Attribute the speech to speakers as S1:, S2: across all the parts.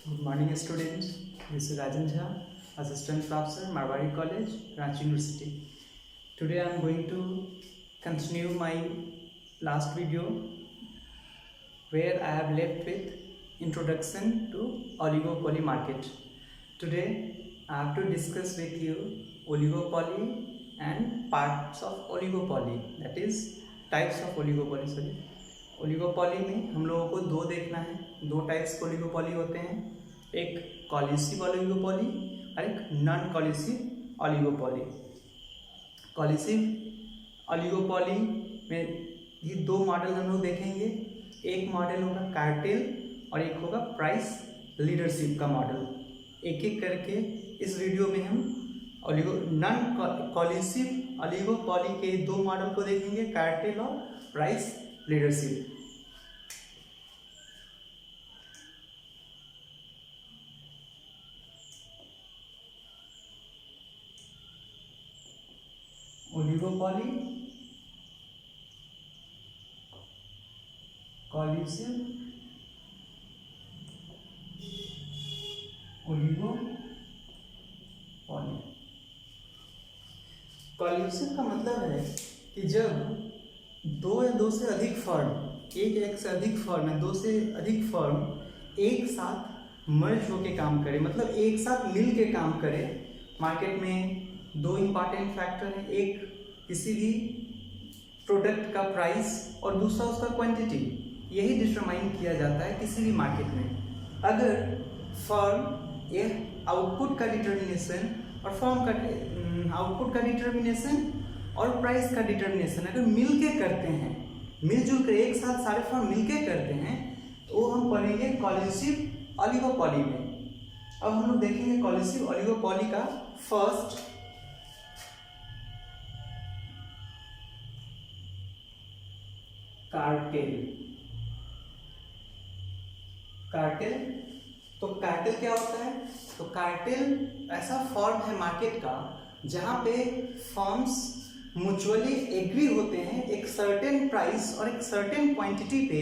S1: Good morning, students. This is Rajan Jha, Assistant Professor, Marwari College, Ranchi University. Today I am going to continue my last video where I have left with Introduction to Oligopoly Market. Today I have to discuss with you oligopoly and parts of oligopoly, that is types of oligopoly. Oligopoly में हम लोगों को दो देखना है, दो types के oligopoly होते हैं, एक कॉलिसिव ओलिगोपॉली और एक नॉन कॉलिसिव ओलिगोपॉली। कॉलिसिव ओलिगोपॉली में ये दो मॉडल हम लोग देखेंगे, एक मॉडल होगा कार्टेल और एक होगा प्राइस लीडरशिप का मॉडल। एक एक करके इस वीडियो में हम नॉन कॉलिसिव ओलिगोपॉली के दो मॉडल को देखेंगे, कार्टेल और price leadership. Oligopoly, collusive, oligopoly. Collusive का मतलब है कि जब दो या दो से अधिक फर्म, एक से अधिक फर्म है, दो से अधिक फर्म एक साथ मर्ज होके काम करे, मतलब एक साथ मिल के काम करे। मार्केट में दो इम्पॉर्टेंट फैक्टर हैं, एक किसी भी प्रोडक्ट का प्राइस और दूसरा उसका क्वांटिटी। यही डिटरमाइन किया जाता है किसी भी मार्केट में। अगर फर्म ये आउटपुट का डिटर्मिनेशन और फर्म का आउटपुट का डिटर्मिनेशन और प्राइस का डिटर्मिनेशन अगर मिल के करते हैं, मिलजुल कर एक साथ सारे फर्म मिल के करते हैं, तो वो हम पढ़ेंगे कॉलिसिव ओलिगोपॉली में। अब हम लोग देखेंगे कॉलिसिव ओलिगोपॉली का फर्स्ट कार्टेल। कार्टेल तो कार्टेल क्या होता है? तो कार्टेल ऐसा फॉर्म है मार्केट का जहां पे फर्म्स म्यूचुअली एग्री होते हैं एक सर्टेन प्राइस और एक सर्टेन क्वांटिटी पे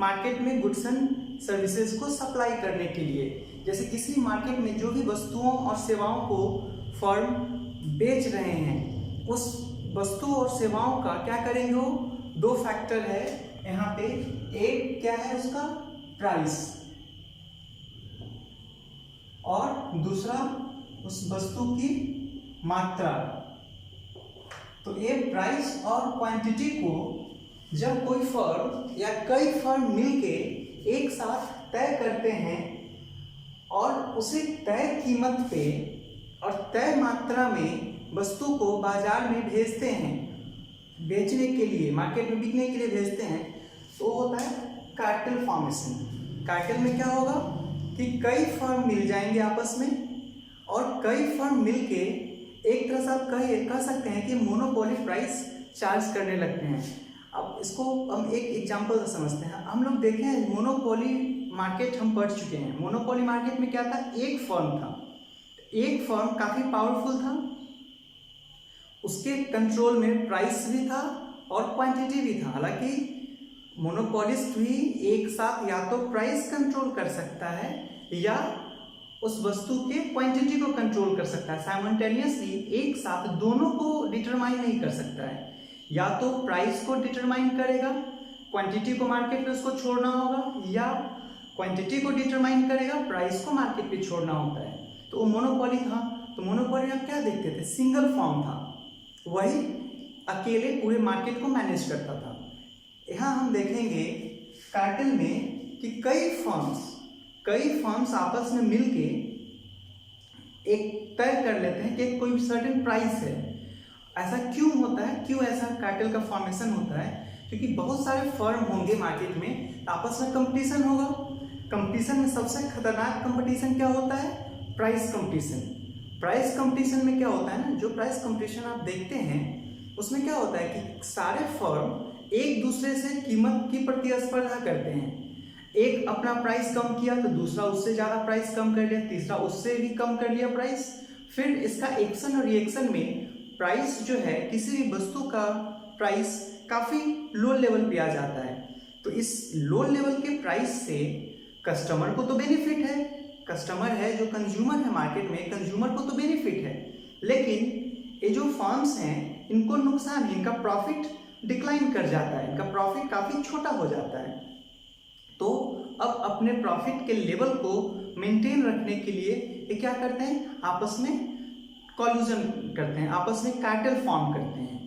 S1: मार्केट में गुड्स एंड सर्विसेज को सप्लाई करने के लिए। जैसे किसी मार्केट में जो भी वस्तुओं और सेवाओं को फर्म बेच रहे हैं, उस वस्तु और सेवाओं का क्या करेंगे, वो दो फैक्टर है यहाँ पे। एक क्या है उसका प्राइस और दूसरा उस वस्तु की मात्रा। तो ये प्राइस और क्वांटिटी को जब कोई फर्म या कई फर्म मिलके एक साथ तय करते हैं और उसे तय कीमत पे और तय मात्रा में वस्तु को बाजार में भेजते हैं, बेचने के लिए, मार्केट में बिकने के लिए भेजते हैं, तो होता है कार्टेल फॉर्मेशन। कार्टेल में क्या होगा कि कई फर्म मिल जाएंगे आपस में और कई फर्म मिलके एक तरह से आप कह सकते हैं कि मोनोपोली प्राइस चार्ज करने लगते हैं। अब इसको हम एक एग्जांपल से समझते हैं। हम लोग देखें मोनोपोली मार्केट हम पढ़ चुके हैं। मोनोपोली मार्केट में क्या था, एक फर्म था, एक फर्म काफ़ी पावरफुल था, उसके कंट्रोल में प्राइस भी था और क्वांटिटी भी था। हालांकि मोनोपोलिस्ट भी एक साथ या तो प्राइस कंट्रोल कर सकता है या उस वस्तु के क्वांटिटी को कंट्रोल कर सकता है। साइमल्टेनियसली एक साथ दोनों को डिटरमाइन नहीं कर सकता है। या तो प्राइस को डिटरमाइन करेगा, क्वांटिटी को मार्केट पे उसको छोड़ना होगा, या क्वांटिटी को डिटरमाइन करेगा, प्राइस को मार्केट पे छोड़ना होता है। तो वो मोनोपोली था। तो मोनोपोली में आप क्या देखते थे, सिंगल फर्म था, वही अकेले पूरे मार्केट को मैनेज करता था। यहाँ हम देखेंगे कार्टेल में कि कई फर्म्स आपस में मिलके एक तय कर लेते हैं कि कोई सर्टेन प्राइस है। ऐसा क्यों होता है, क्यों ऐसा कार्टेल का फॉर्मेशन होता है? क्योंकि बहुत सारे फर्म होंगे मार्केट में, आपस में कंपटीशन होगा। कंपटीशन में सबसे खतरनाक कंपटीशन क्या होता है, प्राइस कंपटीशन। प्राइस कंपटीशन में क्या होता है ना, जो प्राइस कंपटीशन आप देखते हैं उसमें क्या होता है कि सारे फर्म एक दूसरे से कीमत की प्रतिस्पर्धा करते हैं। एक अपना प्राइस कम किया तो दूसरा उससे ज़्यादा प्राइस कम कर लिया, तीसरा उससे भी कम कर लिया प्राइस। फिर इसका एक्शन और रिएक्शन में प्राइस जो है, किसी भी वस्तु का प्राइस काफ़ी लो लेवल पे आ जाता है। तो इस लो लेवल के प्राइस से कस्टमर को तो बेनिफिट है, कस्टमर है, जो कंज्यूमर है मार्केट में, कंज्यूमर को तो बेनिफिट है, लेकिन ये जो फर्म्स हैं इनको नुकसान है, इनका प्रॉफिट डिक्लाइन कर जाता है, इनका प्रॉफिट काफ़ी छोटा हो जाता है। तो अब अपने प्रॉफिट के लेवल को मेंटेन रखने के लिए ये क्या करते हैं, आपस में कॉल्यूजन करते हैं, आपस में कार्टेल फॉर्म करते हैं।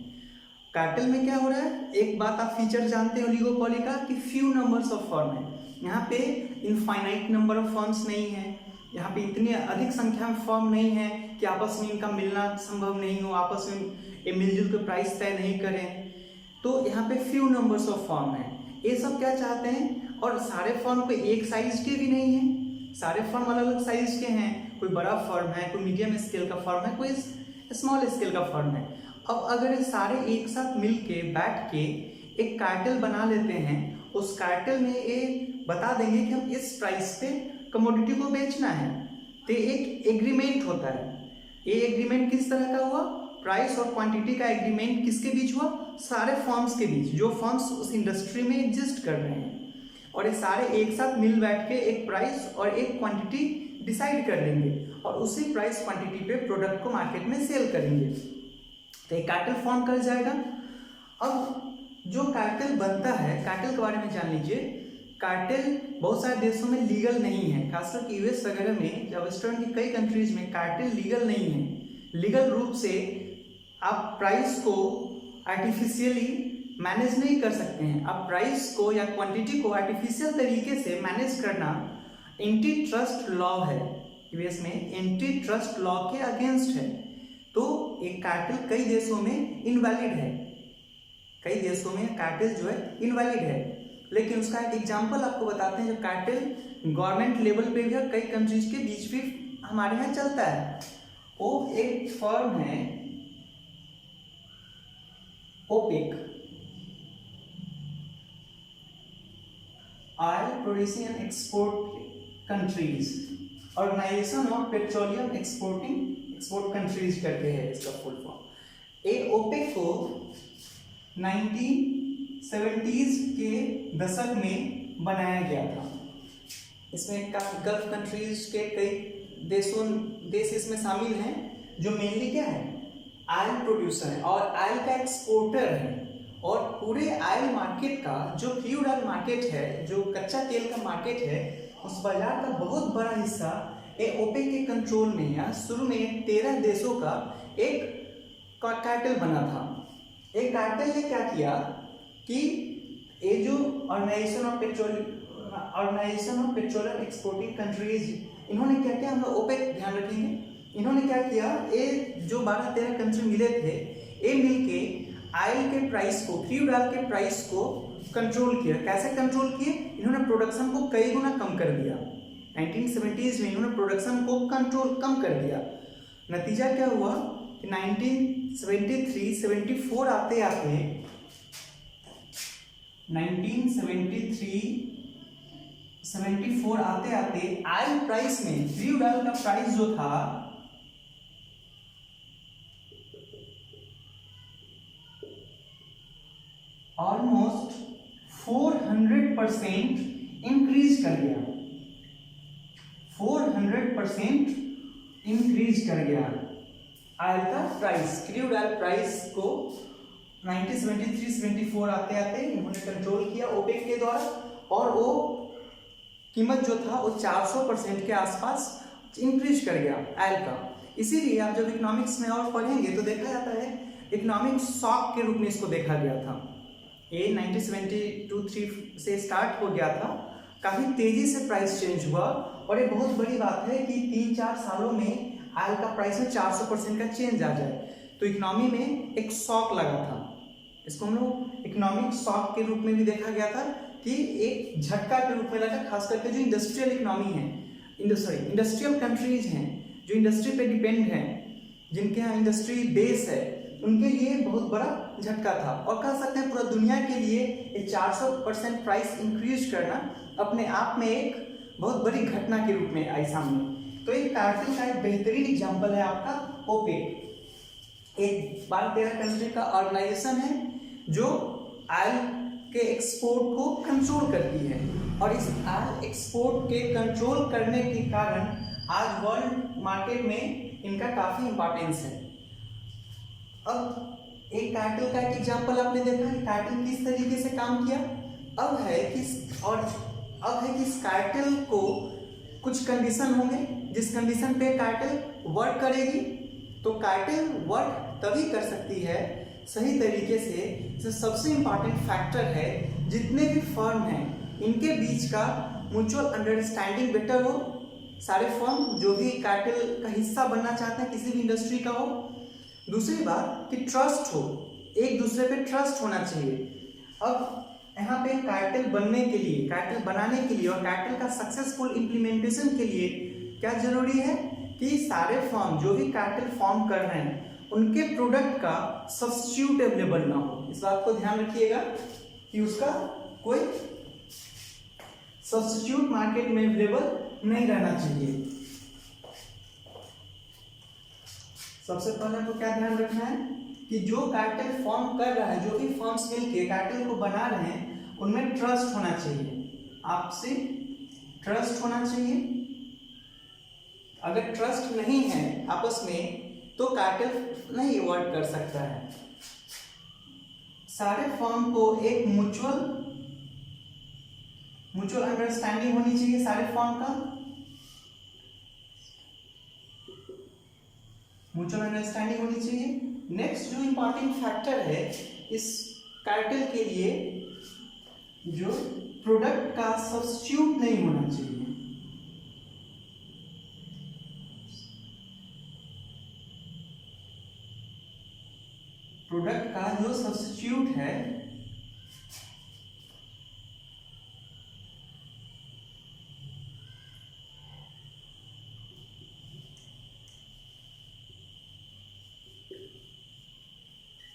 S1: कार्टेल में क्या हो रहा है, एक बात आप फीचर जानते हैं ओलिगोपोली का कि फ्यू नंबर्स ऑफ फर्म है, यहाँ पे इनफाइनाइट नंबर ऑफ फर्म्स नहीं है, यहाँ पे इतनी अधिक संख्या में फर्म नहीं है कि आपस में इनका मिलना संभव नहीं हो, आपस में ये मिलजुल के प्राइस तय नहीं करें। तो यहाँ पे फ्यू नंबर्स ऑफ फर्म है। ये सब क्या चाहते हैं, और सारे फर्म कोई एक साइज के भी नहीं है, सारे फर्म अलग अलग साइज के हैं, कोई बड़ा फर्म है, कोई मीडियम स्केल का फर्म है, कोई स्मॉल स्केल का फर्म है। अब अगर ये सारे एक साथ मिल के बैठ के एक कार्टेल बना लेते हैं, उस कार्टेल में ये बता देंगे कि हम इस प्राइस पे कमोडिटी को बेचना है, तो एक एग्रीमेंट होता है। ये एग्रीमेंट किस तरह का हुआ, प्राइस और क्वांटिटी का एग्रीमेंट किसके बीच हुआ, सारे फर्म्स के बीच, जो फर्म्स उस इंडस्ट्री में एग्जिस्ट कर रहे हैं, और ये सारे एक साथ मिल बैठ के एक प्राइस और एक क्वांटिटी डिसाइड कर लेंगे और उसी प्राइस क्वांटिटी पे प्रोडक्ट को मार्केट में सेल करेंगे, तो एक कार्टेल फॉर्म कर जाएगा। अब जो कार्टेल बनता है, कार्टेल के बारे में जान लीजिए। कार्टेल बहुत सारे देशों में लीगल नहीं है, खासकर यूएस वगैरह में या वेस्टर्न की कई कंट्रीज में कार्टेल लीगल नहीं है। लीगल रूप से आप प्राइस को आर्टिफिशियली मैनेज नहीं कर सकते हैं, आप प्राइस को या क्वांटिटी को आर्टिफिशियल तरीके से मैनेज करना एंटी ट्रस्ट लॉ है, यूएस में एंटी ट्रस्ट लॉ के अगेंस्ट है। तो एक कार्टेल कई देशों में इनवैलिड है, कई देशों में कार्टेल जो है इनवैलिड है। लेकिन उसका एक एग्जांपल आपको बताते हैं, जो कार्टेल गवर्नमेंट लेवल पे भी है, कई कंट्रीज के बीच भी हमारे यहाँ चलता है। वो एक फर्म है OPEC, oil producing and export countries, organization of petroleum export countries करके है इसका फुल फॉर्म। ये ओपेक को 1970s के दशक में बनाया गया था। इसमें गल्फ कंट्रीज के कई देश इसमें शामिल हैं, जो मेनली क्या है, ऑयल प्रोड्यूसर है और ऑयल का एक्सपोर्टर है, और पूरे ऑयल मार्केट का जो क्रूड ऑयल मार्केट है, जो कच्चा तेल का मार्केट है, उस बाजार का बहुत बड़ा हिस्सा ये ओपेक के कंट्रोल में है। शुरू में 13 देशों का एक कार्टेल बना था। एक कार्टेल ने क्या किया कि ये जो organization of petroleum exporting countries, इन्होंने क्या किया, हम लोग ओपेक ध्यान रखेंगे, इन्होंने क्या किया, ये जो 12-13 कंट्री मिले थे, ये मिलके ऑयल के प्राइस को, क्रूड ऑयल के प्राइस को कंट्रोल किया। कैसे कंट्रोल किए, इन्होंने प्रोडक्शन को कई गुना कम कर दिया। 1970s में इन्होंने प्रोडक्शन को कम कर दिया। नतीजा क्या हुआ कि 1973-74 आते आते 1973-74 आते आते ऑयल प्राइस में, क्रूड ऑयल का प्राइस जो था ऑलमोस्ट 400% इंक्रीज कर गया, 400% इंक्रीज कर गया ऑयल का प्राइस। क्रूड ऑयल प्राइस को 1973-74 आते आते इन्होंने कंट्रोल किया ओपेक के द्वारा, और वो कीमत जो था वो 400% के आसपास इंक्रीज कर गया ऑयल का। इसीलिए आप जब इकोनॉमिक्स में और पढ़ेंगे तो देखा जाता है इकोनॉमिक शॉक के रूप में इसको देखा गया था। ये 1972-73 से स्टार्ट हो गया था, काफ़ी तेज़ी से प्राइस चेंज हुआ, और ये बहुत बड़ी बात है कि 3-4 सालों में ऑयल का प्राइस में 400% का चेंज आ जाए। तो इकोनॉमी में एक शॉक लगा था, इसको हम लोग इकोनॉमिक शॉक के रूप में भी देखा गया था कि एक झटका के रूप में लगा, खास करके जो इंडस्ट्रियल इकोनॉमी है, इंडस्ट्रियल कंट्रीज हैं, जो इंडस्ट्री पे डिपेंड हैं, जिनके यहाँ इंडस्ट्री बेस है, उनके लिए बहुत बड़ा झटका था। और कह सकते हैं पूरा दुनिया के लिए ये 400% प्राइस इंक्रीज करना अपने आप में एक बहुत बड़ी घटना के रूप में आई सामने। तो एक कार्टेल का एक बेहतरीन एग्जांपल है आपका ओपेक, एक 12-13 कंट्री का ऑर्गेनाइजेशन है जो ऑयल के एक्सपोर्ट को कंट्रोल करती है। और इस ऑयल एक्सपोर्ट के कंट्रोल करने के कारण आज वर्ल्ड मार्केट में इनका काफ़ी इंपॉर्टेंस है। अब एक कार्टेल का एक एग्जांपल आपने देखा कि कार्टेल किस तरीके से काम किया। अब है कि इस कार्टेल को कुछ कंडीशन होंगे, जिस कंडीशन पे कार्टेल वर्क करेगी। तो कार्टेल वर्क तभी कर सकती है सही तरीके से, जो सबसे इंपॉर्टेंट फैक्टर है जितने भी फर्म हैं इनके बीच का म्यूचुअल अंडरस्टैंडिंग बेटर हो। सारे फर्म जो भी कार्टेल का हिस्सा बनना चाहते हैं किसी भी इंडस्ट्री का हो। दूसरी बात कि ट्रस्ट हो, एक दूसरे पे ट्रस्ट होना चाहिए। अब यहाँ पे कार्टेल बनने के लिए, कार्टेल बनाने के लिए और कार्टेल का सक्सेसफुल इम्प्लीमेंटेशन के लिए क्या जरूरी है कि सारे फर्म जो भी कार्टेल फॉर्म कर रहे हैं उनके प्रोडक्ट का सब्स्टिट्यूट अवेलेबल ना हो। इस बात को ध्यान रखिएगा कि उसका कोई सब्स्टिट्यूट मार्केट में अवेलेबल नहीं रहना चाहिए। सबसे पहले तो क्या ध्यान रखना है कि जो कार्टेल फॉर्म कर रहा है, जो भी फर्म्स मिलके कार्टेल को बना रहे हैं उनमें ट्रस्ट होना चाहिए, आपसे ट्रस्ट होना चाहिए। अगर ट्रस्ट नहीं है आपस में तो कार्टेल नहीं वर्क कर सकता है। सारे फर्म को एक म्यूचुअल अंडरस्टैंडिंग होनी चाहिए सारे फर्म का, म्यूचुअल अंडरस्टैंडिंग होनी चाहिए। नेक्स्ट जो इंपॉर्टेंट फैक्टर है इस कार्टेल के लिए, जो प्रोडक्ट का सब्स्टिट्यूट नहीं होना चाहिए। प्रोडक्ट का जो सब्स्टिट्यूट है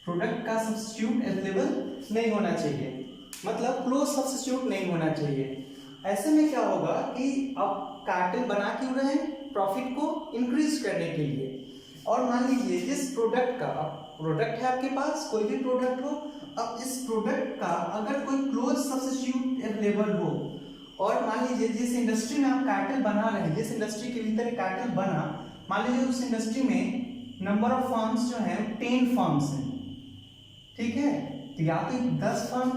S1: प्रोडक्ट का सब्स्टिट्यूट अवेलेबल नहीं होना चाहिए, मतलब क्लोज सब्स्टिट्यूट नहीं होना चाहिए। ऐसे में क्या होगा कि अब कार्टेल बना क्यों रहे हैं, प्रॉफिट को इंक्रीज करने के लिए। और मान लीजिए जिस प्रोडक्ट का प्रोडक्ट है आपके पास, कोई भी प्रोडक्ट हो, अब इस प्रोडक्ट का अगर कोई क्लोज सब्स्टिट्यूट अवेलेबल हो, और मान लीजिए जिस इंडस्ट्री में आप कार्टेल बना रहे हैं, जिस इंडस्ट्री के भीतर कार्टेल बना, मान लीजिए उस इंडस्ट्री में नंबर ऑफ फर्म्स जो है 10 फर्म्स हैं, ठीक है। तो या तो 10 फर्म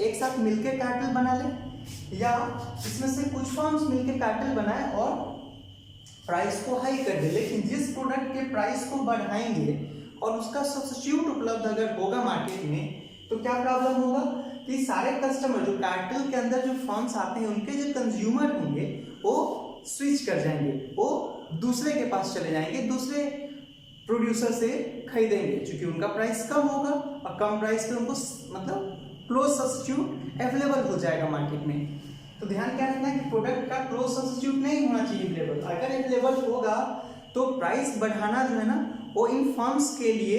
S1: एक साथ मिलकर कार्टेल बना ले, या इसमें से कुछ फर्म्स मिलकर कार्टेल बनाए और प्राइस को हाई कर दे। लेकिन जिस प्रोडक्ट के प्राइस को बढ़ाएंगे और उसका सब्स्टिट्यूट उपलब्ध अगर होगा मार्केट में, तो क्या प्रॉब्लम होगा कि सारे कस्टमर जो कार्टेल के अंदर जो फर्म्स आते हैं उनके जो कंज्यूमर होंगे वो स्विच कर जाएंगे, वो दूसरे के पास चले जाएंगे, दूसरे प्रोड्यूसर से खरीदेंगे, क्योंकि उनका प्राइस कम होगा और कम प्राइस पे उनको मतलब क्लोज सब्स्टिट्यूट अवेलेबल हो जाएगा मार्केट में। तो ध्यान क्या रखना है कि प्रोडक्ट का क्लोज सब्स्टिट्यूट नहीं होना चाहिए अवेलेबल। अगर अवेलेबल होगा तो प्राइस बढ़ाना जो है ना वो इन फर्म्स के लिए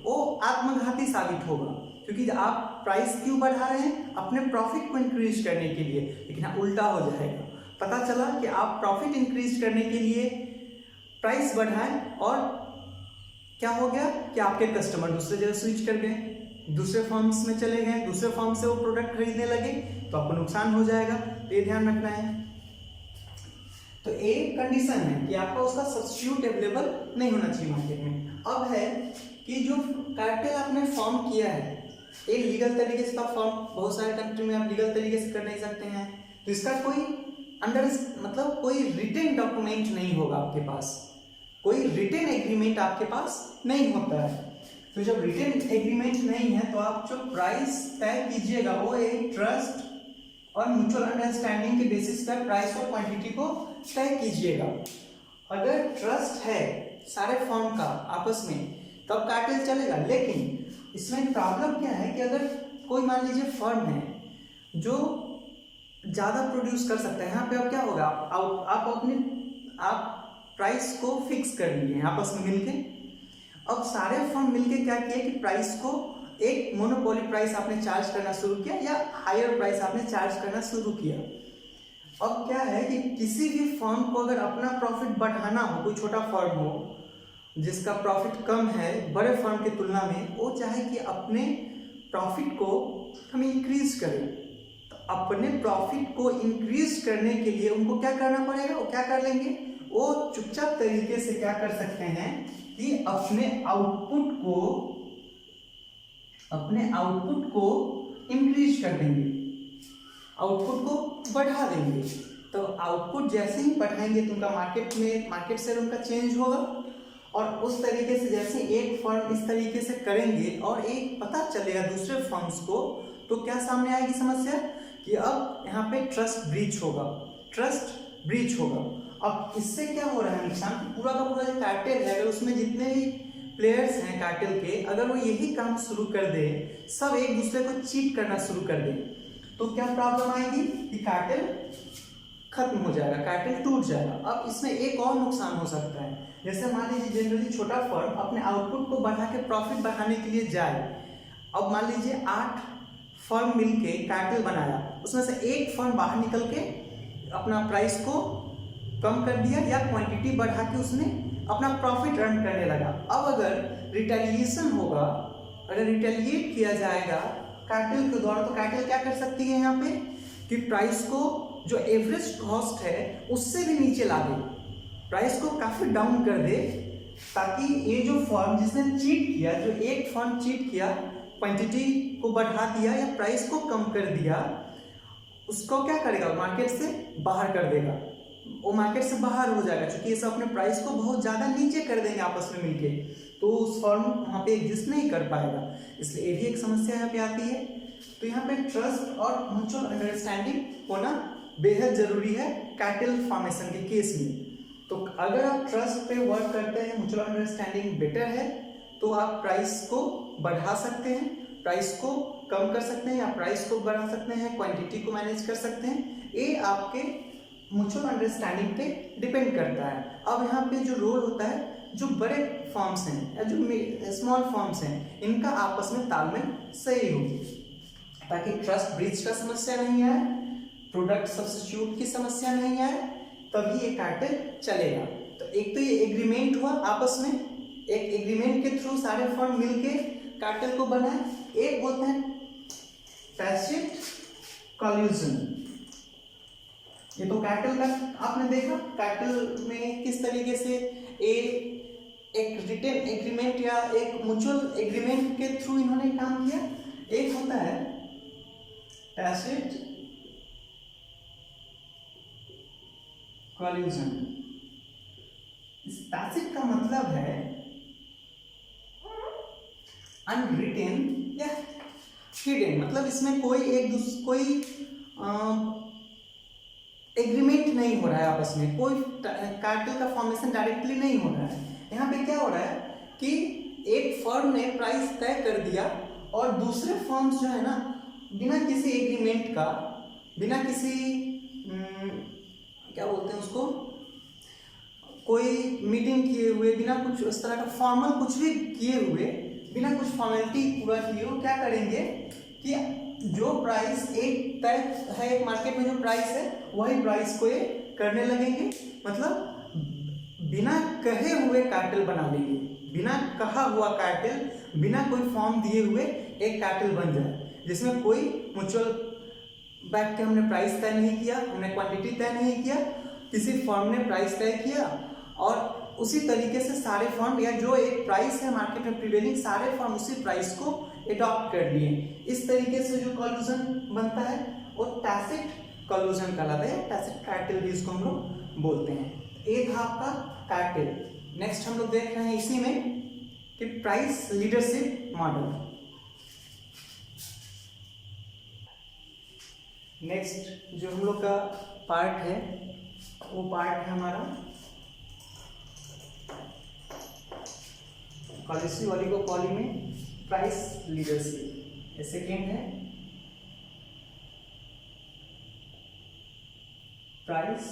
S1: वो आत्मघाती साबित होगा, क्योंकि आप प्राइस क्यों बढ़ा रहे हैं, अपने प्रॉफिट को इंक्रीज करने के लिए। लेकिन उल्टा हो जाएगा, पता चला कि आप प्रॉफिट इंक्रीज करने के लिए प्राइस बढ़ाएं और क्या हो गया कि आपके कस्टमर दूसरे जगह स्विच कर गए, दूसरे फर्म्स में चले गए, दूसरे फर्म से वो प्रोडक्ट खरीदने लगे, तो आपको नुकसान हो जाएगा। तो ये ध्यान रखना है। तो एक कंडीशन है कि आपका उसका सब्स्टिट्यूट अवेलेबल नहीं होना चाहिए मार्केट में। अब है कि जो कार्टेल आपने फॉर्म किया है ये लीगल तरीके से, फॉर्म बहुत सारे कंट्री में आप लीगल तरीके से कर नहीं सकते हैं, तो इसका कोई मतलब कोई रिटेन डॉक्यूमेंट नहीं होगा आपके पास, कोई रिटेन एग्रीमेंट आपके पास नहीं होता है। तो जब रिटेन एग्रीमेंट नहीं है तो आप जो प्राइस तय कीजिएगा वो एक ट्रस्ट और म्यूचुअल अंडरस्टैंडिंग के बेसिस पर प्राइस और क्वांटिटी को तय कीजिएगा। अगर ट्रस्ट है सारे फर्म का आपस में तब कार्टेल चलेगा। लेकिन इसमें प्रॉब्लम क्या है कि अगर कोई मान लीजिए फर्म है जो ज़्यादा प्रोड्यूस कर सकता है, यहाँ पे अब क्या होगा, आप प्राइस को फिक्स कर लिए आपस में मिलके। अब सारे फर्म मिलके क्या किया कि प्राइस को एक मोनोपोली प्राइस आपने चार्ज करना शुरू किया या हायर प्राइस आपने चार्ज करना शुरू किया। अब क्या है कि किसी भी फर्म को अगर अपना प्रॉफिट बढ़ाना हो, कोई छोटा फर्म हो जिसका प्रॉफिट कम है बड़े फर्म की तुलना में, वो चाहे कि अपने प्रॉफिट को हम इंक्रीज करें, तो अपने प्रॉफिट को इंक्रीज करने के लिए उनको क्या करना पड़ेगा, वो क्या कर लेंगे, वो चुपचाप तरीके से क्या कर सकते हैं कि अपने आउटपुट को इंक्रीज कर देंगे, आउटपुट को बढ़ा देंगे। तो आउटपुट जैसे ही बढ़ाएंगे तो उनका मार्केट शेयर उनका चेंज होगा, और उस तरीके से जैसे एक फर्म इस तरीके से करेंगे और एक पता चलेगा दूसरे फर्म्स को, तो क्या सामने आएगी समस्या कि अब यहाँ पे ट्रस्ट ब्रीच होगा। अब इससे क्या हो रहा है नुकसान, पूरा का पूरा जो कार्टेल है, अगर उसमें जितने भी प्लेयर्स हैं कार्टेल के, अगर वो यही काम शुरू कर दे, सब एक दूसरे को चीट करना शुरू कर दे, तो क्या प्रॉब्लम आएगी कि कार्टेल खत्म हो जाएगा, कार्टेल टूट जाएगा। अब इसमें एक और नुकसान हो सकता है, जैसे मान लीजिए जनरली छोटा फर्म अपने आउटपुट को बढ़ा के प्रॉफिट बढ़ाने के लिए जाए। अब मान लीजिए 8 फर्म मिलके कार्टेल बनाया, उसमें से एक फर्म बाहर निकल के अपना प्राइस को कम कर दिया या क्वांटिटी बढ़ा के उसने अपना प्रॉफिट अर्न करने लगा। अब अगर रिटेलिएशन होगा, अगर रिटेलिएट किया जाएगा कार्टेल के द्वारा, तो कार्टेल क्या कर सकती है यहाँ पे कि प्राइस को जो एवरेज कॉस्ट है उससे भी नीचे ला दे, प्राइस को काफी डाउन कर दे, ताकि ये जो फर्म जिसने चीट किया, जो एक फर्म चीट किया, क्वांटिटी को बढ़ा दिया या प्राइस को कम कर दिया, उसको क्या करेगा, मार्केट से बाहर कर देगा, वो मार्केट से बाहर हो जाएगा, क्योंकि ये सब अपने प्राइस को बहुत ज्यादा नीचे कर देंगे आपस में मिलके, तो उस फर्म वहां पे एग्जिस्ट नहीं कर पाएगा। इसलिए ये भी एक समस्या यहाँ पे आती है। तो यहाँ पे ट्रस्ट और म्यूचुअल अंडरस्टैंडिंग होना बेहद जरूरी है कार्टेल फॉर्मेशन के केस में। तो अगर आप ट्रस्ट पे वर्क करते हैं, म्यूचुअल अंडरस्टैंडिंग बेटर है, तो आप प्राइस को बढ़ा सकते हैं, प्राइस को कम कर सकते हैं, या प्राइस को बढ़ा सकते हैं, क्वांटिटी को मैनेज कर सकते हैं। ये आपके म्यूचुअल अंडरस्टैंडिंग पे डिपेंड करता है। अब यहाँ पे जो रोल होता है, जो बड़े फर्म्स हैं या जो स्मॉल फर्म्स हैं, इनका आपस में तालमेल सही हो, ताकि ट्रस्ट ब्रीच का समस्या नहीं आए, प्रोडक्ट सब्स्टिट्यूट की समस्या नहीं आए, तभी ये कार्टेल चलेगा। तो एक तो ये एग्रीमेंट हुआ आपस में, एक एग्रीमेंट के थ्रू सारे फर्म मिलके कार्टेल को बनाए। एक बोलते हैं टैसिट कॉल्यूजन। ये तो कार्टेल का आपने देखा, कार्टेल में किस तरीके से एक रिटेन एग्रीमेंट या एक म्यूचुअल एग्रीमेंट के थ्रू इन्होंने काम किया। एक होता है टैसिट कॉल्यूजन। इस टैसिट का मतलब है अनरिटेन या हिडन, मतलब इसमें कोई एग्रीमेंट नहीं हो रहा है आपस में, कोई कार्टेल का फॉर्मेशन डायरेक्टली नहीं हो रहा है। यहाँ पे क्या हो रहा है कि एक फर्म ने प्राइस तय कर दिया और दूसरे फर्म्स जो है ना, बिना किसी एग्रीमेंट का, बिना किसी क्या बोलते हैं उसको, कोई मीटिंग किए हुए, बिना कुछ उस तरह का फॉर्मल कुछ भी किए हुए, बिना कुछ फॉर्मेलिटी पूरा किए हुए, क्या करेंगे कि जो प्राइस एक तय है, एक मार्केट में जो प्राइस है वही प्राइस को ये करने लगेंगे। मतलब बिना कहे हुए कार्टेल बना लेंगे, बिना कहा हुआ कार्टेल, बिना कोई फॉर्म दिए हुए एक कार्टेल बन जाए, जिसमें कोई म्यूचुअल बैठ के हमने प्राइस तय नहीं किया, हमने क्वांटिटी तय नहीं किया, किसी फर्म ने प्राइस तय किया और उसी तरीके से सारे फर्म, या जो एक प्राइस है मार्केट में प्रिवेलिंग, सारे फर्म उसी प्राइस को एडॉप्ट कर लिए। इस तरीके से जो कॉल्यूजन बनता है वो टैसिट कॉल्यूजन कहलाता है, टैसिट कार्टेल भी इसको हम लोग बोलते हैं। एक था आपका कार्टेल। नेक्स्ट हम लोग देख रहे हैं इसी में कि प्राइस लीडरशिप मॉडल। नेक्स्ट जो हम लोग का पार्ट है वो पार्ट है हमारा पॉलिसी ओलिगोपॉली में प्राइस लीडरशिप। सेकेंड है price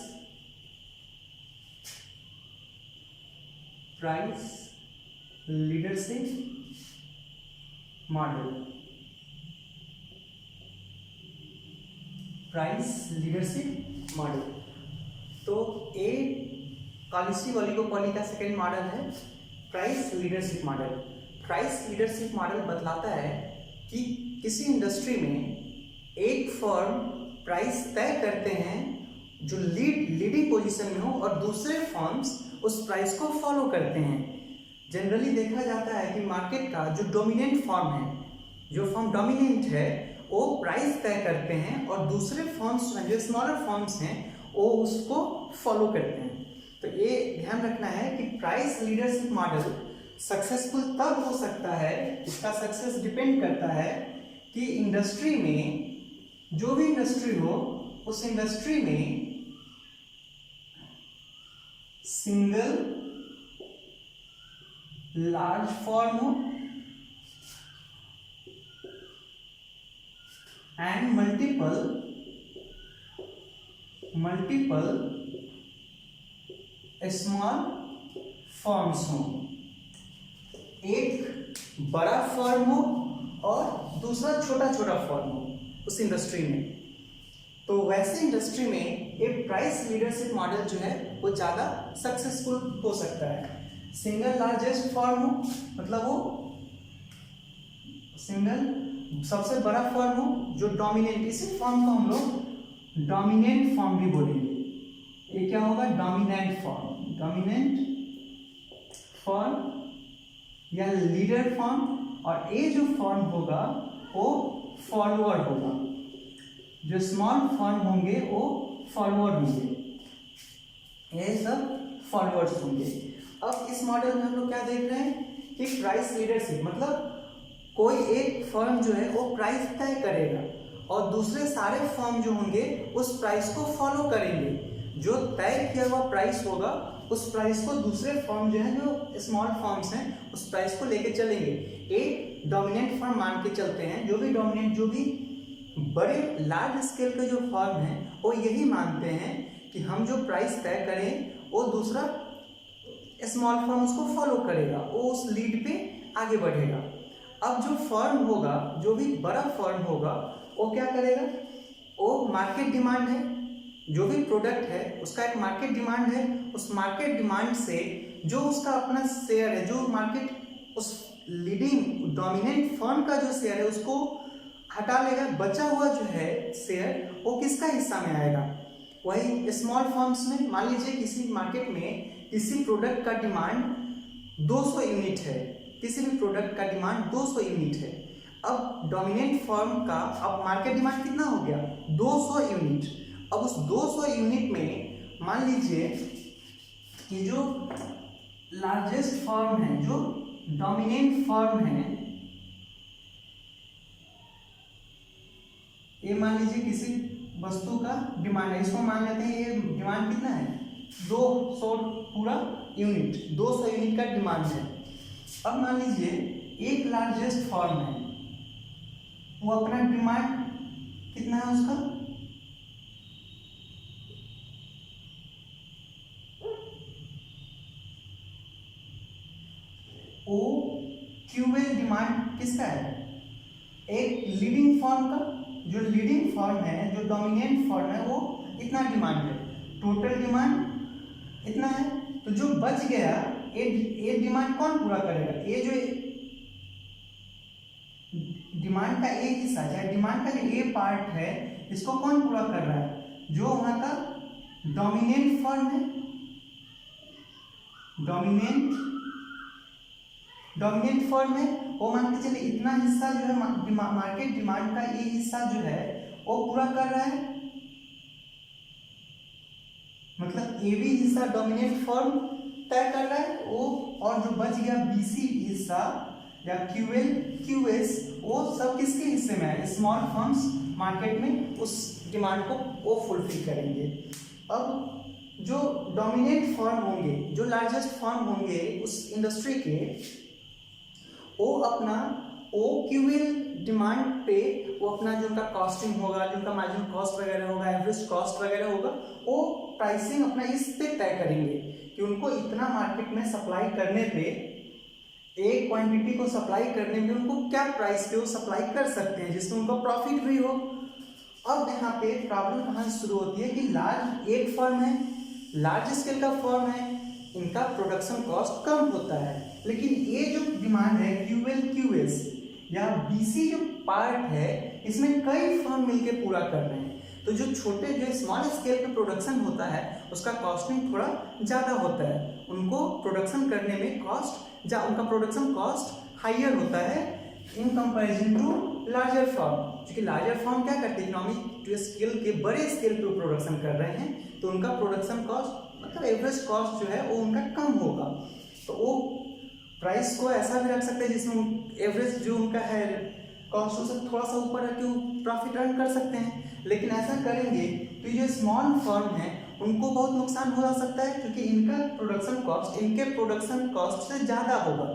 S1: leadership model. Price leadership model. तो ए पॉलिसी ओलिगोपॉली का सेकेंड मॉडल है price leadership model. Price leadership model बतलाता है कि किसी इंडस्ट्री में एक फर्म प्राइस तय करते हैं जो लीडिंग पोजीशन में हो और दूसरे फर्म्स उस प्राइस को फॉलो करते हैं। जनरली देखा जाता है कि मार्केट का जो डोमिनेंट फर्म है, जो फर्म डोमिनेंट है, वो प्राइस तय करते हैं और दूसरे फर्म्स जो स्मॉलर फर्म्स हैं वो उसको फॉलो करते हैं। तो ये ध्यान रखना है कि प्राइस लीडरशिप मॉडल सक्सेसफुल तब हो सकता है, इसका सक्सेस डिपेंड करता है कि इंडस्ट्री में, जो भी इंडस्ट्री हो उस इंडस्ट्री में सिंगल लार्ज फर्म हो एंड मल्टीपल स्मॉल फर्म्स हो। एक बड़ा फर्म हो और दूसरा छोटा छोटा फर्म हो उस इंडस्ट्री में। तो वैसे इंडस्ट्री में एक प्राइस लीडरशिप मॉडल जो है वो ज़्यादा सक्सेसफुल हो सकता है। सिंगल लार्जेस्ट फर्म हो मतलब वो सिंगल सबसे बड़ा फर्म हो जो डोमिनेंट, इसी फर्म को हम लोग डोमिनेंट फर्म भी बोलेंगे। ये क्या होगा? डोमिनेंट फर्म या लीडर फर्म, और ये जो फर्म होगा वो फॉलोअर होगा। जो स्मॉल फर्म होंगे वो फॉलोअर होंगे, ये सब फॉलोअर्स होंगे। अब इस मॉडल में हम लोग क्या देख रहे हैं कि प्राइस लीडरशिप मतलब कोई एक फर्म जो है वो प्राइस तय करेगा और दूसरे सारे फर्म जो होंगे उस प्राइस को फॉलो करेंगे। जो तय किया हुआ प्राइस होगा उस प्राइस को दूसरे फर्म जो है, जो स्मॉल फर्म्स हैं, उस प्राइस को लेके चलेंगे। एक डोमिनेंट फर्म मान के चलते हैं, जो भी बड़े लार्ज स्केल के जो फर्म हैं वो यही मानते हैं कि हम जो प्राइस तय करें वो दूसरा स्मॉल फर्म उसको फॉलो करेगा, वो उस लीड पे आगे बढ़ेगा। अब जो फर्म होगा, जो भी बड़ा फर्म होगा, वो क्या करेगा? वो मार्केट डिमांड है, जो भी प्रोडक्ट है उसका एक मार्केट डिमांड है, उस मार्केट डिमांड से जो उसका अपना शेयर है, जो मार्केट उस लीडिंग डोमिनेंट फर्म का जो शेयर है उसको हटा लेगा। बचा हुआ जो है शेयर वो किसका हिस्सा में आएगा? वही स्मॉल फर्म्स में। मान लीजिए किसी मार्केट में किसी प्रोडक्ट का डिमांड 200 यूनिट है, किसी भी प्रोडक्ट का डिमांड 200 यूनिट है। अब डोमिनेंट फर्म का अब मार्केट डिमांड कितना हो गया? 200 यूनिट। अब उस 200 यूनिट में मान लीजिए कि जो लार्जेस्ट फर्म है, जो डोमिनेंट फर्म है, ये मान लीजिए किसी वस्तु का डिमांड है, इसको मान लेते हैं ये डिमांड कितना है? 200 पूरा यूनिट, 200 यूनिट का डिमांड है। अब मान लीजिए एक लार्जेस्ट फर्म है, वो अपना डिमांड कितना है उसका? ओ क्यूएल डिमांड किसका है? एक लीडिंग फर्म का, जो लीडिंग फर्म है, जो डोमिनेंट फर्म है, वो इतना डिमांड है, टोटल डिमांड इतना है। तो जो बच गया ये डिमांड कौन पूरा करेगा? ये जो डिमांड का एक हिस्सा, चाहे डिमांड का जो ये पार्ट है, इसको कौन पूरा कर रहा है? जो वहां का डोमिनेंट फर्म है, डोमिनेंट फर्म है, वो मान के चलिए इतना हिस्सा जो है मार्केट डिमांड का, ये हिस्सा जो है वो पूरा कर रहा है। मतलब ये भी हिस्सा डोमिनेंट फर्म तय कर रहा है वो, और जो बच गया बीसी हिस्सा या क्यूएल क्यूएस, वो सब किसके हिस्से में है? स्मॉल फर्म्स मार्केट में उस डिमांड को वो फुलफिल करेंगे। अब जो डोमिनेंट फर्म होंगे, जो लार्जेस्ट फर्म होंगे उस इंडस्ट्री के, वो अपना OQL डिमांड पे वो अपना जो उनका कॉस्टिंग होगा, जो उनका मार्जिन कॉस्ट वगैरह होगा, एवरेज कॉस्ट वगैरह होगा, वो प्राइसिंग अपना इस पे तय करेंगे कि उनको इतना मार्केट में सप्लाई करने पे, एक क्वांटिटी को सप्लाई करने पे उनको क्या प्राइस पे वो सप्लाई कर सकते हैं जिसमें उनको प्रॉफिट भी हो। अब यहाँ पे प्रॉब्लम कहाँ से शुरू होती है कि लार्ज एक फर्म है, लार्ज स्केल का फर्म है, इनका प्रोडक्शन कॉस्ट कम होता है, लेकिन ये जो डिमांड है QL QS या BC जो पार्ट है, इसमें कई फर्म मिलके पूरा कर रहे हैं। तो जो छोटे जो स्मॉल स्केल पे प्रोडक्शन होता है उसका कॉस्टिंग थोड़ा ज़्यादा होता है, उनको प्रोडक्शन करने में उनका प्रोडक्शन कॉस्ट हाइयर होता है in comparison to larger form. क्योंकि लार्जर फॉर्म क्या करते हैं, इकोनॉमिक टू स्केल के बड़े स्केल पे प्रोडक्शन कर रहे हैं, तो उनका प्रोडक्शन कॉस्ट मतलब एवरेज कॉस्ट जो है वो उनका कम होगा। तो वो प्राइस को ऐसा भी रख सकते हैं जिसमें एवरेज जो उनका है कॉस्ट उसे थोड़ा सा ऊपर रख के वो प्रॉफिट अर्न कर सकते हैं। लेकिन ऐसा करेंगे तो ये जो स्मॉल फर्म है उनको बहुत नुकसान हो सकता है, क्योंकि इनका प्रोडक्शन कॉस्ट इनके प्रोडक्शन कॉस्ट से ज़्यादा होगा।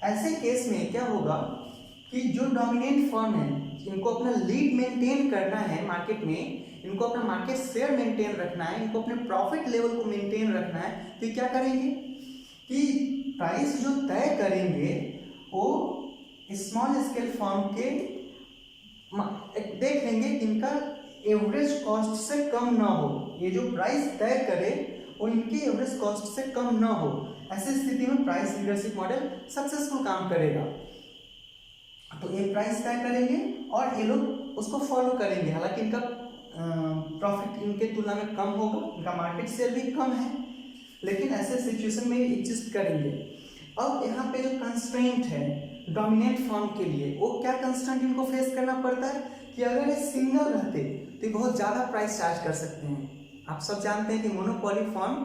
S1: ऐसे केस में क्या होगा कि जो डोमिनेंट फर्म है इनको अपना लीड मेंटेन करना है मार्केट में, इनको अपना मार्केट शेयर मेंटेन रखना है, इनको अपने प्रॉफिट लेवल को मेंटेन रखना है, तो क्या करेंगे कि प्राइस जो तय करेंगे वो स्मॉल स्केल फर्म के देख लेंगे कि इनका एवरेज कॉस्ट से कम ना हो, ये जो प्राइस तय करे वो इनके एवरेज कॉस्ट से कम ना हो। ऐसी स्थिति में प्राइस लीडरशिप मॉडल सक्सेसफुल काम करेगा। तो ये प्राइस तय करेंगे और ये लोग उसको फॉलो करेंगे, हालांकि इनका प्रॉफिट इनके तुलना में कम होगा, इनका मार्केट शेयर भी कम है, लेकिन ऐसे सिचुएशन में एग्जिस्ट करेंगे। अब यहाँ पे जो कंस्ट्रेंट है डोमिनेंट फर्म के लिए, वो क्या कंस्ट्रेंट इनको फेस करना पड़ता है कि अगर ये सिंगल रहते तो ये बहुत ज़्यादा प्राइस चार्ज कर सकते हैं। आप सब जानते हैं कि मोनोपोली फर्म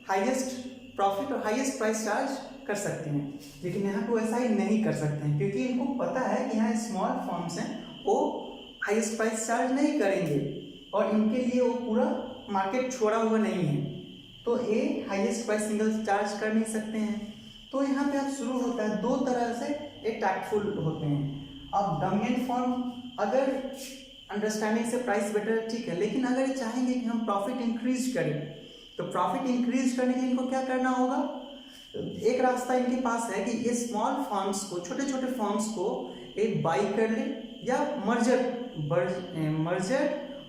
S1: हाईएस्ट प्रॉफिट और हाईएस्ट प्राइस चार्ज कर सकते हैं, लेकिन यहाँ पे ऐसा ही नहीं कर सकते हैं, क्योंकि इनको पता है कि यहाँ स्मॉल फर्म्स हैं वो हाईएस्ट प्राइस चार्ज नहीं करेंगे और इनके लिए वो पूरा मार्केट छोड़ा हुआ नहीं है, तो ये हाईएस्ट प्राइस सिंगल चार्ज कर नहीं सकते हैं। तो यहाँ पे अब शुरू होता है दो तरह से ये टैक्टफुल होते हैं। अब डोमिनेंट फर्म अगर अंडरस्टैंडिंग से प्राइस बेटर ठीक है, लेकिन अगर ये चाहेंगे कि हम प्रॉफिट इंक्रीज करें तो प्रॉफिट इंक्रीज करने के लिए इनको क्या करना होगा। एक रास्ता इनके पास है कि ये स्मॉल फर्म्स को, छोटे छोटे फर्म्स को एक बाई कर ले या मर्जर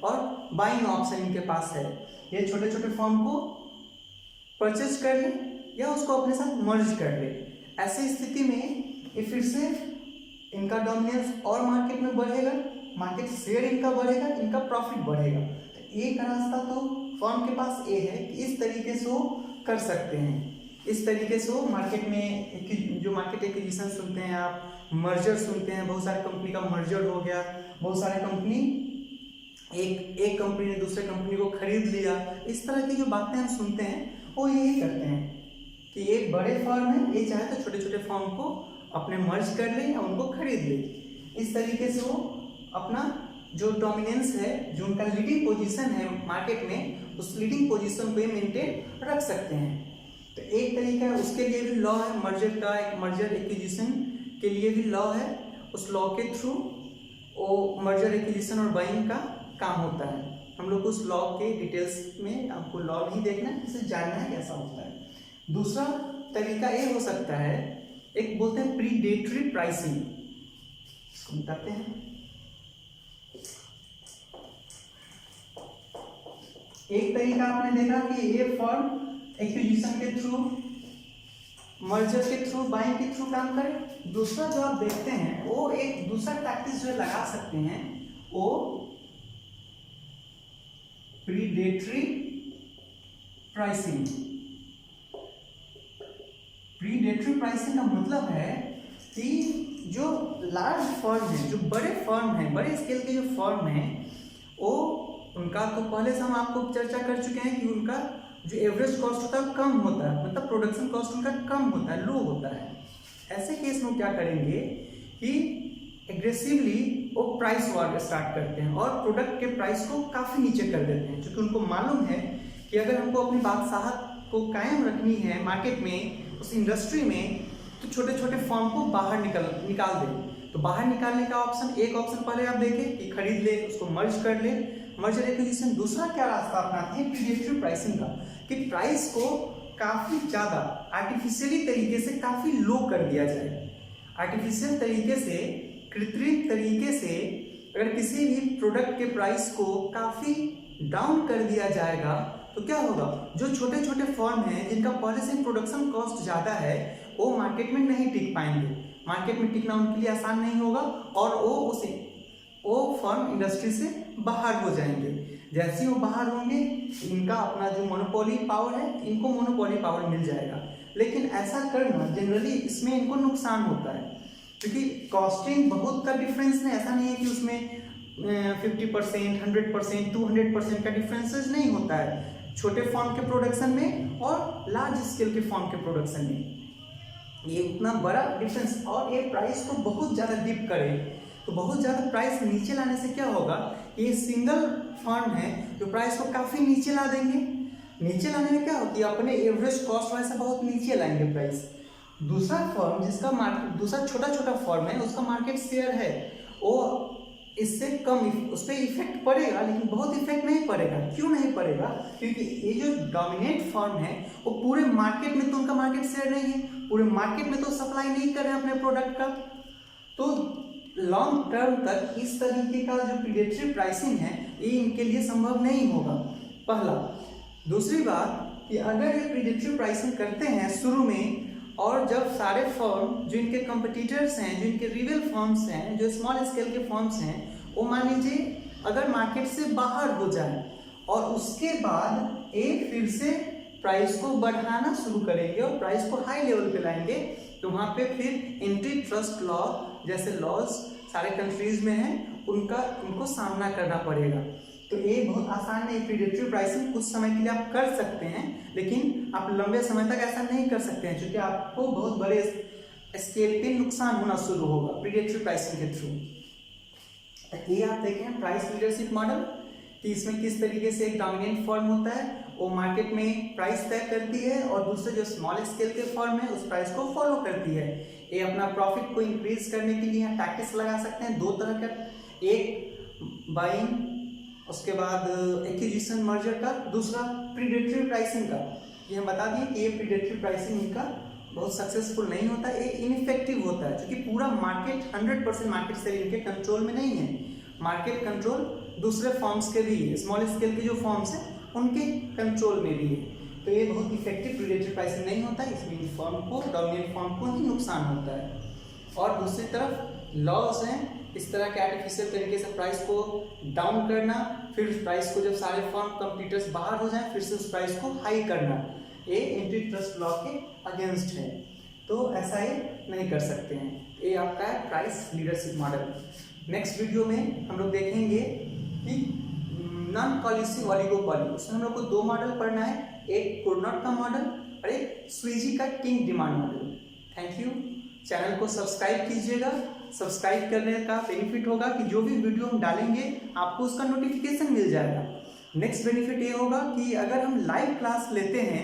S1: और बाइंग ऑप्शन इनके पास है। ये छोटे छोटे फर्म को परचेज कर ले या उसको अपने साथ मर्ज कर ले। ऐसी स्थिति में ये फिर से इनका डोमिनेंस और मार्केट में बढ़ेगा, मार्केट शेयर इनका बढ़ेगा, इनका प्रॉफिट बढ़ेगा। तो एक रास्ता तो फर्म के पास ये है कि इस तरीके से वो कर सकते हैं, इस तरीके से वो मार्केट में जो मार्केट एक्विजिशन सुनते हैं आप, मर्जर सुनते हैं, बहुत सारे कंपनी का मर्जर हो गया, बहुत सारे कंपनी एक कंपनी ने दूसरे कंपनी को खरीद लिया, इस तरह की जो बातें हम सुनते हैं वो यही करते हैं कि एक बड़े फर्म है ये चाहे तो छोटे छोटे फर्म को अपने मर्ज कर ले या उनको खरीद ले। इस तरीके से वो अपना जो डोमिनेंस है, जो उनका लीडिंग पोजीशन है मार्केट में, उस लीडिंग पोजीशन को मेंटेन रख सकते हैं। तो एक तरीका है, उसके लिए भी लॉ है मर्जर का, एक मर्जर एक्विजिशन के लिए भी लॉ है, उस लॉ के थ्रू वो मर्जर एक्विजिशन और बाइंग का काम होता है। हम लोग उस लॉ के डिटेल्स में आपको लॉ नहीं देखना है, इसे जानना है कैसा होता है। दूसरा तरीका ये हो सकता है, एक बोलते हैं प्रीडेटरी प्राइसिंग, इसको बताते हैं। एक तरीका आपने देखा कि ये फर्म एक्विजिशन के थ्रू, मर्जर के थ्रू, बाइंग के थ्रू काम करे। दूसरा जो आप देखते हैं वो एक दूसरा टैक्टिस जो लगा सकते हैं वो प्रीडेटरी प्राइसिंग। प्रीडेटरी प्राइसिंग का मतलब है कि जो लार्ज फर्म है, जो बड़े फर्म है, बड़े स्केल के जो फर्म है, वो उनका तो पहले से हम आपको चर्चा कर चुके हैं कि उनका जो एवरेज कॉस्ट होता है कम होता है, मतलब प्रोडक्शन कॉस्ट उनका कम होता है, लो होता है। ऐसे केस में क्या करेंगे कि एग्रेसिवली वो प्राइस वॉर स्टार्ट करते हैं और प्रोडक्ट के प्राइस को काफ़ी नीचे कर देते हैं, क्योंकि उनको मालूम है कि अगर हमको अपनी बादशाहत को कायम रखनी है मार्केट में, उस इंडस्ट्री में, तो छोटे छोटे फर्म को बाहर निकाल दे। तो बाहर निकालने का ऑप्शन, एक ऑप्शन पहले आप देखें कि खरीद ले, उसको मर्ज कर ले, मर्जर एक्विजिशन। दूसरा क्या रास्ता अपनाते हैं प्रीडेटरी प्राइसिंग का, कि प्राइस को काफ़ी ज़्यादा आर्टिफिशियली तरीके से काफ़ी लो कर दिया जाए। आर्टिफिशियल तरीके से, कृत्रिम तरीके से अगर किसी भी प्रोडक्ट के प्राइस को काफ़ी डाउन कर दिया जाएगा तो क्या होगा, जो छोटे छोटे फर्म हैं जिनका पहले से प्रोडक्शन कॉस्ट ज़्यादा है वो मार्केट में नहीं टिक पाएंगे, मार्केट में टिकना उनके लिए आसान नहीं होगा और वो उस वो फर्म इंडस्ट्री से बाहर हो जाएंगे। जैसे ही वो बाहर होंगे, इनका अपना जो मोनोपोली पावर है, इनको मोनोपोली पावर मिल जाएगा। लेकिन ऐसा करना जनरली इसमें इनको नुकसान होता है, क्योंकि कॉस्टिंग बहुत का डिफरेंस है, ऐसा नहीं है कि उसमें 50%, 100%, 200% का डिफरेंसेस नहीं होता है छोटे फॉर्म के प्रोडक्शन में और लार्ज स्केल के फॉर्म के प्रोडक्शन में। ये उतना बड़ा डिफरेंस, और ये प्राइस को बहुत ज़्यादा डिप करे तो बहुत ज़्यादा प्राइस नीचे लाने से क्या होगा, ये सिंगल फर्म है जो प्राइस को काफ़ी नीचे ला देंगे। नीचे लाने में क्या होती है, अपने एवरेज कॉस्ट वाइज से बहुत नीचे लाएंगे प्राइस। दूसरा फर्म जिसका मार्केट, दूसरा छोटा छोटा फर्म है, उसका मार्केट शेयर है, वो इससे कम, उस पर इफेक्ट पड़ेगा लेकिन बहुत इफेक्ट नहीं पड़ेगा। क्यों नहीं पड़ेगा, क्योंकि ये जो डोमिनेट फर्म है वो पूरे मार्केट में, तो उनका मार्केट शेयर नहीं है, पूरे मार्केट में तो सप्लाई नहीं कर रहे अपने प्रोडक्ट का। तो लॉन्ग टर्म तक इस तरीके का जो प्रीडेटरी प्राइसिंग है ये इनके लिए संभव नहीं होगा, पहला। दूसरी बात कि अगर ये प्रीडेटरी प्राइसिंग करते हैं शुरू में, और जब सारे फर्म जो इनके कंपटीटर्स हैं, जो इनके रियल फर्म्स हैं, जो स्मॉल स्केल के फर्म्स हैं, वो मान लीजिए अगर मार्केट से बाहर हो जाए और उसके बाद एक फिर से प्राइस को बढ़ाना शुरू करेंगे और प्राइस को हाई लेवल पे लाएंगे, तो वहाँ पे फिर एंटी ट्रस्ट लॉ जैसे लॉज सारे कंट्रीज में हैं, उनको सामना करना पड़ेगा। तो ये बहुत आसान नहीं, प्रीडेटरी प्राइसिंग कुछ समय के लिए आप कर सकते हैं, लेकिन आप लंबे समय तक ऐसा नहीं कर सकते हैं, क्योंकि आपको बहुत बड़े स्केल पे नुकसान होना शुरू होगा प्रीडेटरी प्राइसिंग के थ्रू। ये आप देखें प्राइस लीडरशिप मॉडल कि इसमें किस तरीके से एक डोमिनेंट फर्म होता है, वो मार्केट में प्राइस तय करती है और दूसरे जो स्मॉल स्केल के फर्म है उस प्राइस को फॉलो करती है। ये अपना प्रॉफिट को इंक्रीज करने के लिए टैक्टिक्स लगा सकते हैं दो तरह का, एक बाइंग, उसके बाद एक्विजिशन मर्जर का, दूसरा प्रीडेटरी प्राइसिंग का। ये हम बता दिए कि ये प्रीडेटरी प्राइसिंग इनका बहुत सक्सेसफुल नहीं होता, ये इनइफेक्टिव होता है, क्योंकि पूरा मार्केट 100% मार्केट से इनके कंट्रोल में नहीं है। मार्केट कंट्रोल दूसरे फॉर्म्स के भी है, स्मॉल स्केल के जो फॉर्म्स हैं उनके कंट्रोल में भी है। तो ये बहुत इफेक्टिव प्रीडेटरी प्राइसिंग नहीं होता है, इसमें फर्म को, डोमिनेंट फर्म को ही नुकसान होता है। और दूसरी तरफ लॉस हैं इस तरह के आर्टिफिशियल तरीके से प्राइस को डाउन करना, फिर उस प्राइस को जब सारे फर्म कंपटीटर्स बाहर हो जाएं फिर से उस प्राइस को हाई करना, ये एंटी ट्रस्ट लॉ के अगेंस्ट है। तो ऐसा ये नहीं कर सकते हैं। ये आपका है price leadership model. Next video में हम लोग देखेंगे कि नॉन पॉलिसी ओलिगोपॉली, उसमें हम लोग को दो मॉडल पढ़ना है, एक कुर्नट का मॉडल और एक स्वीजी का king demand model. Thank you. Channel को सब्सक्राइब कीजिएगा। सब्सक्राइब करने का बेनिफिट होगा कि जो भी वीडियो हम डालेंगे आपको उसका नोटिफिकेशन मिल जाएगा। नेक्स्ट बेनिफिट ये होगा कि अगर हम लाइव क्लास लेते हैं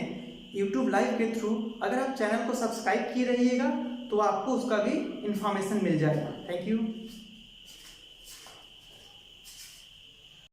S1: यूट्यूब लाइव के थ्रू, अगर आप चैनल को सब्सक्राइब किए रहिएगा तो आपको उसका भी इंफॉर्मेशन मिल जाएगा। Thank you.